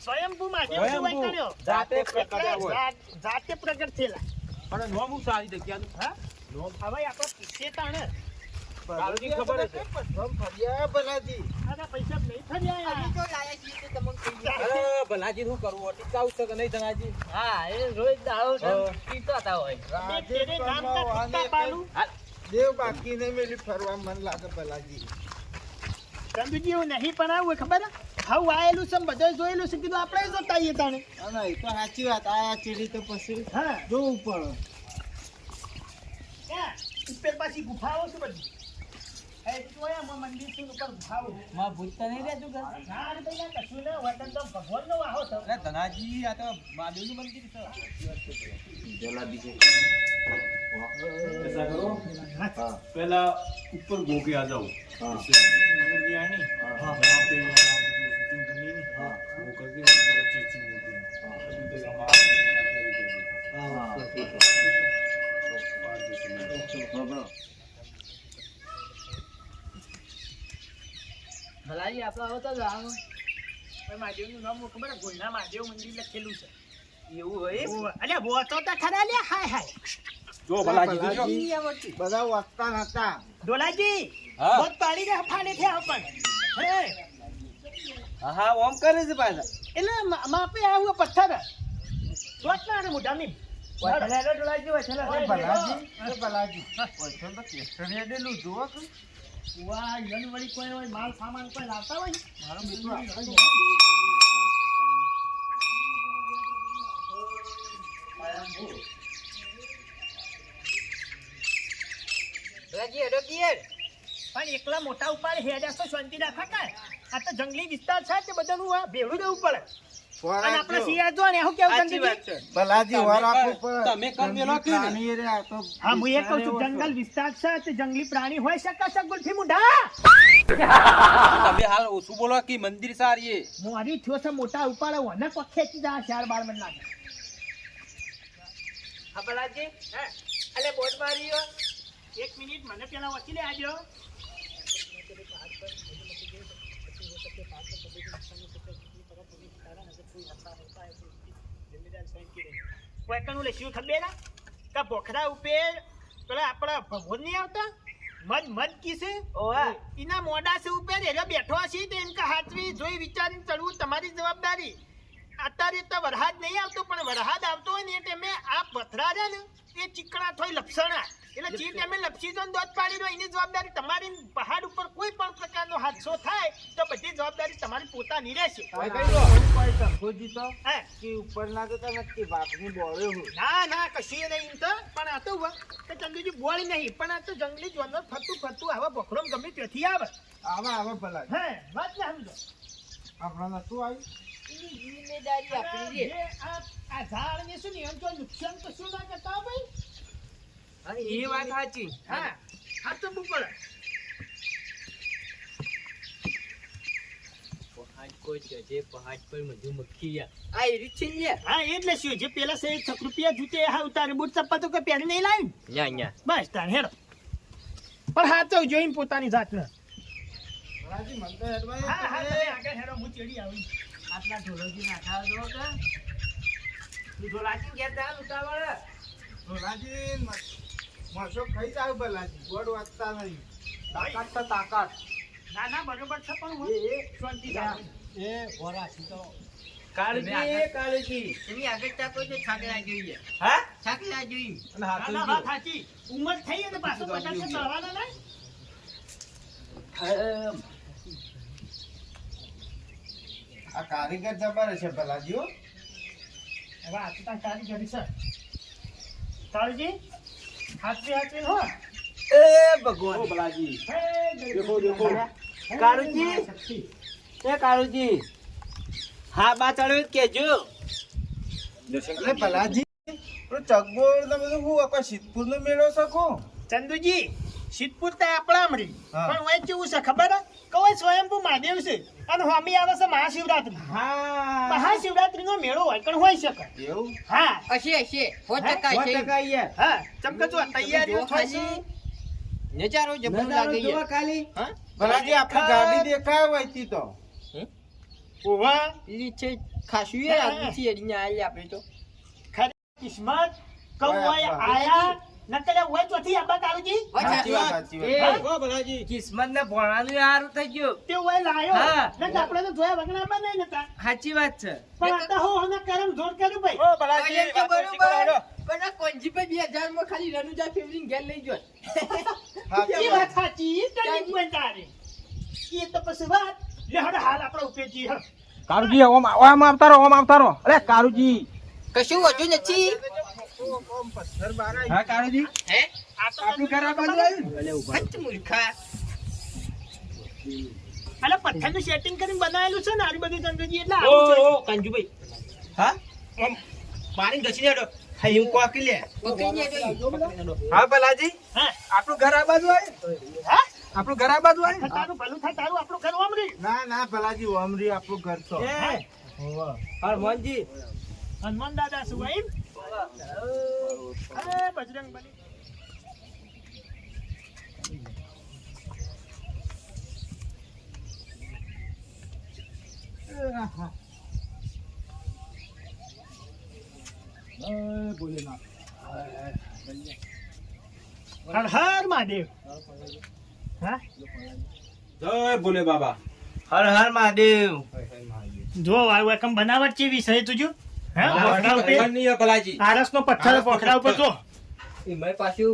સ્વયંભૂ મહાદેવ જાતે પ્રગટ થયેલા. પણ નોમ હું સારી જગ્યાનું હા નોમ હવે આપણે પૂછીએ તાણે કાલની ખબર છે ફર્યા ભલાજી આના પૈસા નહીં ફર્યા અમે તો લાયા છીએ તો તમને કહી દઈએ. અરે ભલાજી શું કરવું અટીકાવું છે કે નહીં ધનાજી હા એ રોજ દાડો છે પીતો હતા હોય. તેરે નામ કા ઠુક્કા પાલું. દેવ બાકી નહીં મેલી ફરવા મન લાગે ભલાજી. ચંદુજી એવું નહીં પણ આવું ખબર હાવ આયેલું છે બધે જોયેલું છે કીધું આપણે જોતા આવીએ તાણે. ના એ તો સાચી વાત આયા ચીડી તો પછી હા જોવું પડે. ક્યાં ઉપર પાછી ગુફાઓ છે બધી. એ જોયા મંદિર છે ઉપર ગુફાઓ. માં ભૂત તો નહીં રહેતું ઘર. ના રે ભૈયા કશું ન વતન તો ભગવાનનો વાહો છે. અરે ધનાજી આ તો મહાદેવનું મંદિર છે ऐसा करो पहला ऊपर गोके आ जाओ मूर्ति आनी जहाँ पे शूटिंग करनी है वो करके ऊपर अच्छी अच्छी मूर्ति है अभी तक हम ભલાજી આપણે આવો તો જાણો. મહાદેવનું નામ ખબર છે ગોયના મહાદેવ મંદિર લખેલું છે. એવું હોય અલ્યા બોતો તો ખરા લ્યા હાય હાય. જો ભલાજી જોજો ભલાજી બધા વસ્તા હતા. ડોલાજી હા. બોત પાડી દે ફાડે છે આપણ. હે હા ઓમ કરે છે પાછા એટલે માપે આવું પથ્થર જોત ના રે મોઢાની. ડોલાજી હોય એ ભલાજી પૈસા તો કેસરી અડેલું જુઓ કે વાહ યન વળી કોઈ હોય માલ સામાન કોઈ લાવતા હોય મારો મિત્રો આપણે ભલાજી હેડો ગિયર. પણ એકલા મોટા ઉપાડ હેડ્યા તો શાંતિ રાખા કાય. આ તો જંગલી વિસ્તાર છે તે બધાનું આ ભેળું રહેવું પડે. અને આપણે શિયાળ જો ને શું કેવું જંગલી ભલાજી વાર આપવું પડે. તમે કરમેલો કે ને? પ્રાણી રે આ તો હા હું એ કહું છું જંગલ વિસ્તાર છે તે જંગલી પ્રાણી હોય શકે છે ગુલફી મુઢા. તમે હાલ ઓછું બોલો કે મંદિર સારી મોરી થયો છે મોટા ઉપાડે ઓને કોઈ ખેંચી જા 4-12 મણ લાગે. હા ભલાજી હે અલે બોટ માર્યો. 1 મિનિટ મને પેલા વકીલે આજો. વેકણું લખ્યું ખબર કે પોખરા ઉપર પેલા આપણા ભગવાન નહીં આવતા મદ કીસે ઓવા એના મોડા છે ઉપર એટલે બેઠો છે તો એમ કે હાથવી જોઈ વિચારીને ચડવું તમારી જવાબદારી. અત્યારે તો વરસાદ નહીં આવતો પણ વરસાદ આવતો હોય ને એ ટાઈમે આ પથરા છે ને એ ચીકણા થોય લપસણા એટલે જે ટાઈમે લપસી જો દોધ પાડી દો એની જવાબદારી તમારી. પહાડ ઉપર કોઈ પણ પ્રકારનો હાદસો થાય તો બધી જવાબદારી તમારી પોતાની રહેશે. કોઈ શંભુજી તો હે કે ઉપર ના તો નથી બાપની બોળ્યો હું ના કશું નહીં એમ તો પણ આ તો ચંદુજી બોળ નહીં પણ આ તો જંગલી જાનવર ફરતું હવે બકરોમ ગમે ત્યાંથી આવે. આવે ભલાજી હે વાત ને સમજો આપણા નતું આવ્યું એની જિમ્મેદારી આપણી રે. આ ઝાડ ને શું નહીં એમ તો નુકસાન તો શું ના કરતા ભાઈ. એ વાત સાચી. હા હા તો પડે પહાડ કોઈ જજે પહાડ પર મધુમક્ખી આ એ રીત છે ને. હા એટલે શું જે પેલા છે 6 રૂપિયા જૂતે હા ઉતારે બૂટ ચપ્પલ તો કોઈ પહેરી નહીં લાવી ન્યા બસ તાર હેડો પણ હા તો જોઈને પોતાની જાતને. ભલાજી મન તો હેડવાય હા હા તમે આગળ હેડો હું ચડી આવી. આટલા ઢોલજી નાખા દો કે તું ઢોલાજી ઘેર જા ઉતાવળ. ભલાજી મસો ખાઈ જાવ ભલાજી ગોળ વાંચતા નહીં તાકાત તો તાકાત ના બરોબર છે પણ હું શાંતિ એ ગોરા છે તો કાળજી એની આગળ ચાકો છે છાકરા જોઈએ. હા છાકરા જોઈએ. અને હાથ ના વાત સાચી ઉંમર થઈ અને પાછો પચાસ ચડવાના નહીં. આ કારીગર જબર છે ભલાજી હો. હવે આ તો તારી કારીગરી છે કાળજી હાથવી હો. એ ભગવાન. ઓ ભલાજી હે દેખો કાળુજી. એ કાળુજી હા બા ચડ્યું કેજો. એટલે ભલાજી ચકબોળ ને બધું હું આપણે સિદ્ધપુર નો મેળો શકો ચંદુજી સિદ્ધપુર તો આપણા મળી હા. પણ ઓય કેવું છે ખબર હે કોઈ સ્વયંભૂ મહાદેવ છે અને હોમી આવે છે મહાશિવરાત્રી. હા મહાશિવરાત્રી નો મેળો હોય પણ હોઈ શકે. એવું હા હશે 100% છે. હા ચમકજો તૈયારીઓ થાય છે. નજારો જબર લાગે છે. ભલાજી આપણી ગાડી દેખાય હોય તી તો ઓવા પેલી છે ખાસું એ આજથી એડીને આવી આપણે તો ખરી કિસ્મત કહું ઓય હોય અબ્બા. આયા નકલે હોય ચોથી આબા કાળુજી સાચી વાત, સાચી વાત. કિસ્મત ને ભણાનું સારું થઈ ગયું તે હોય લાયો હા. ને આપણે તો જોયા વગર આબા નહીં નતા સાચી વાત છે પણ આ તો હું હને કરમ જોર કર્યું ભાઈ એમ તો બરોબર. પણ આ કોંજી પર 2000 માં ખાલી રનુજા ફેવરિંગ ઘેર લઈ જો એ વાત સાચી તને કોઈ તારે એ તો પછી વાત લે હડ હાલ આપણે ઉપેજી હળ કારુજી ઓમ આવતા રહો અરે કારુજી કશું વધુ નથી ઓમ પથ્થર બાર આવી. હા કારુજી હે આ તો આપણું ઘર આ બાજુ આવ્યું હટ મૂર્ખા અલે પથ્થરનું સેટિંગ કરીને બનાવેલું છે ને આરી બધી ચંદ્રજી એટલે આવું છે કંજુભાઈ હા ઓમ મારી ઘસીને હેડો હા હું કોકી લે પકડીને તો હા બલાજી હા આપણું ઘર આ બાજુ આવ્યું હા આપણું ઘર આ બાજુ આવ્યું તારું ભલું થાય તારું આપણું ઘર વામરી ના ના ભલાજી ઓમરી આપણું ઘર તો હરમોનજી હનુમાન દાદા શું ભાઈ અરે બજરંગ બલી હર હર મહાદેવ હા જય ભોલે બાબા હર હર મહાદેવ જો એકમ બનાવટ ચેવી છે તુજો હા પથરા ઉપર નહીં બલાજી આરસનો પથ્થર પકડા ઉપર જો એમાં પાછું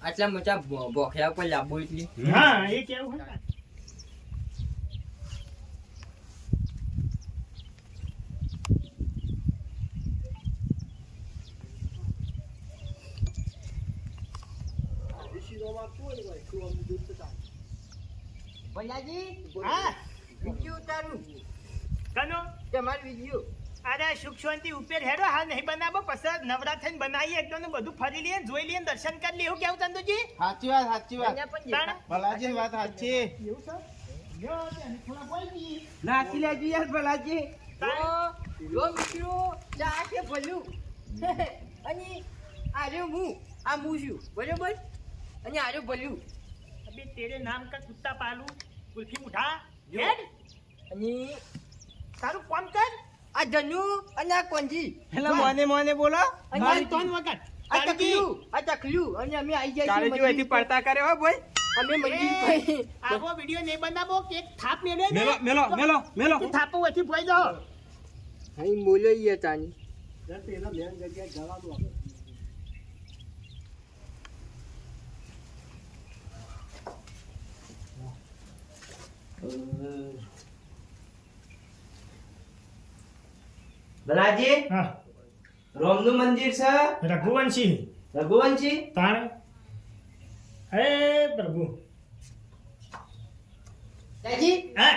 આટલા મોટા બોખરા ઉપર લાંબુ એટલી હા એ કેવું હે ભૈયાજી હા વિડીયો ઉતારું કનો તમારો વિડીયો અરે સુખ શાંતિ ઉપર હેડો હાલ નહીં બનાવો પછી નવરાત્રી બનાવીએ એકદમ ને બધું ફરી લઈએ જોઈ લઈએ દર્શન કરી લઈએ એવું કેવું ચંદુજી સાચી વાત, સાચી વાત. અહીંયા પણ તાણ? ભલાજી વાત સાચી. એવું છે લ્યો તેને થોડા બોલ દી નાખી લેજો યાર ભલાજી તાણ? જો મિત્રો ચા કે ભલું અને આર્યો હું આ હું છું બરોબર અને આર્યો ભલું अबे तेरे नाम का कुत्ता पालू कुल्फी उठा हेड અને તારું કોમ કર આ ધનુ અને આ કોંજી એટલે મોને બોલો અને મારી તોન વખત આ તકલું અને અમે આવી જાય કારુજી અહીંથી પડતા કરે હો ભાઈ અમે મંદિર ભાઈ આવો વિડિયો નહીં બનાવો કે એક થાપ મેલે ને મેલો તું થાપો વથી ભોઈ જાઓ અહીં બોલો ઈ તાની ભલાજી હા રોમનું મંદિર છે રઘુવંશી રઘુવંશી તાણ હે પ્રભુ દાદી હે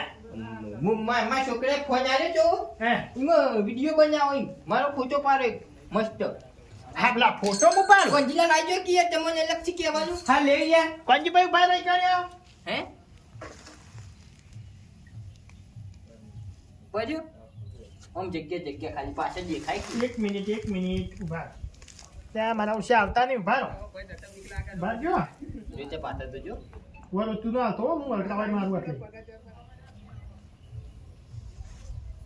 મારા છોકરાએ ફોન આવ્યો તો હે એમાં વિડીયો બનાવો એમ. મારો ફોટો પાડો એક મસ્ત હા પેલા ફોટો મોબાઈલ કોંજીલા લાજો કે તમને અલગથી કહેવાનું હા લે યાર કોંજીભાઈ ઉભા રહી કર્યો હે બધું આમ જગ્યા ખાલી પાછળ દેખાય કે એક મિનિટ ઉભા રહો. ત્યાં મારા ઉસે આવતા નહીં ઉભા રહો ઉભા જો જોતે પાછળ તો જો વરો તું ના તો હું અડકાવાય મારું એટલે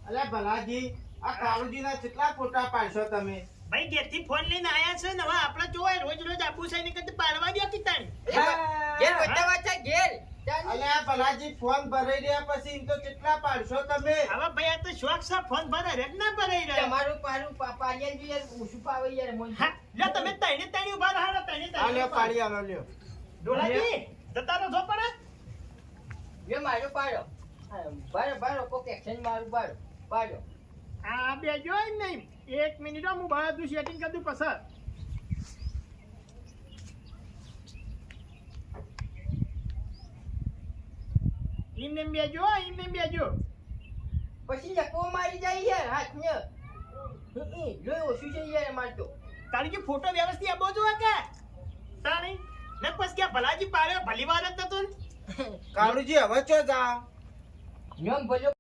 અલ્યા ભલાજી આ કાળુજીના કેટલા ફોટા પાડશો તમે? ભાઈ ઘેરથી ફોન લઈને આયા છે ને હવે આપણે જોવાય રોજ આબુ છે ને કદી પાડવા દો કિતાણી ઘેર બતાવા છે ઘેર અલ્યા ભલાજી ફોન ભરાઈ રહ્યા પછી એમ તો કેટલા પાડશો તમે? હવે ભાઈ આ તો શોખ છે ફોન ભરે રે ના ભરાઈ રહ્યો તમારું પારું પાડિયા જોઈએ ઓછું પાવે યાર મોય હા લ્યો તમે તઈને તણી ઉભા રહો તઈને આ લ્યો તણી પાડી આલો લ્યો. ડોલાજી જતા રહો જો પડે યો મારો પાડો બારો કોક એક્શન મારું પાડો આ બે જો એમ નહીં એક મિનિટ હું બધું સેટિંગ કરી દઉં પછી એમને બેજો પછી જકો મારી જાય યાર હાથને લોહી ઓછું છે યાર મારતો તારી જે ફોટો વ્યવસ્થિત આપો છો કે તાણી ને પછી કે ભલાજી પાડ્યો ભલી વાર જ નતું કાળુજી હવે ચો જાઓ. નિયમ ભલો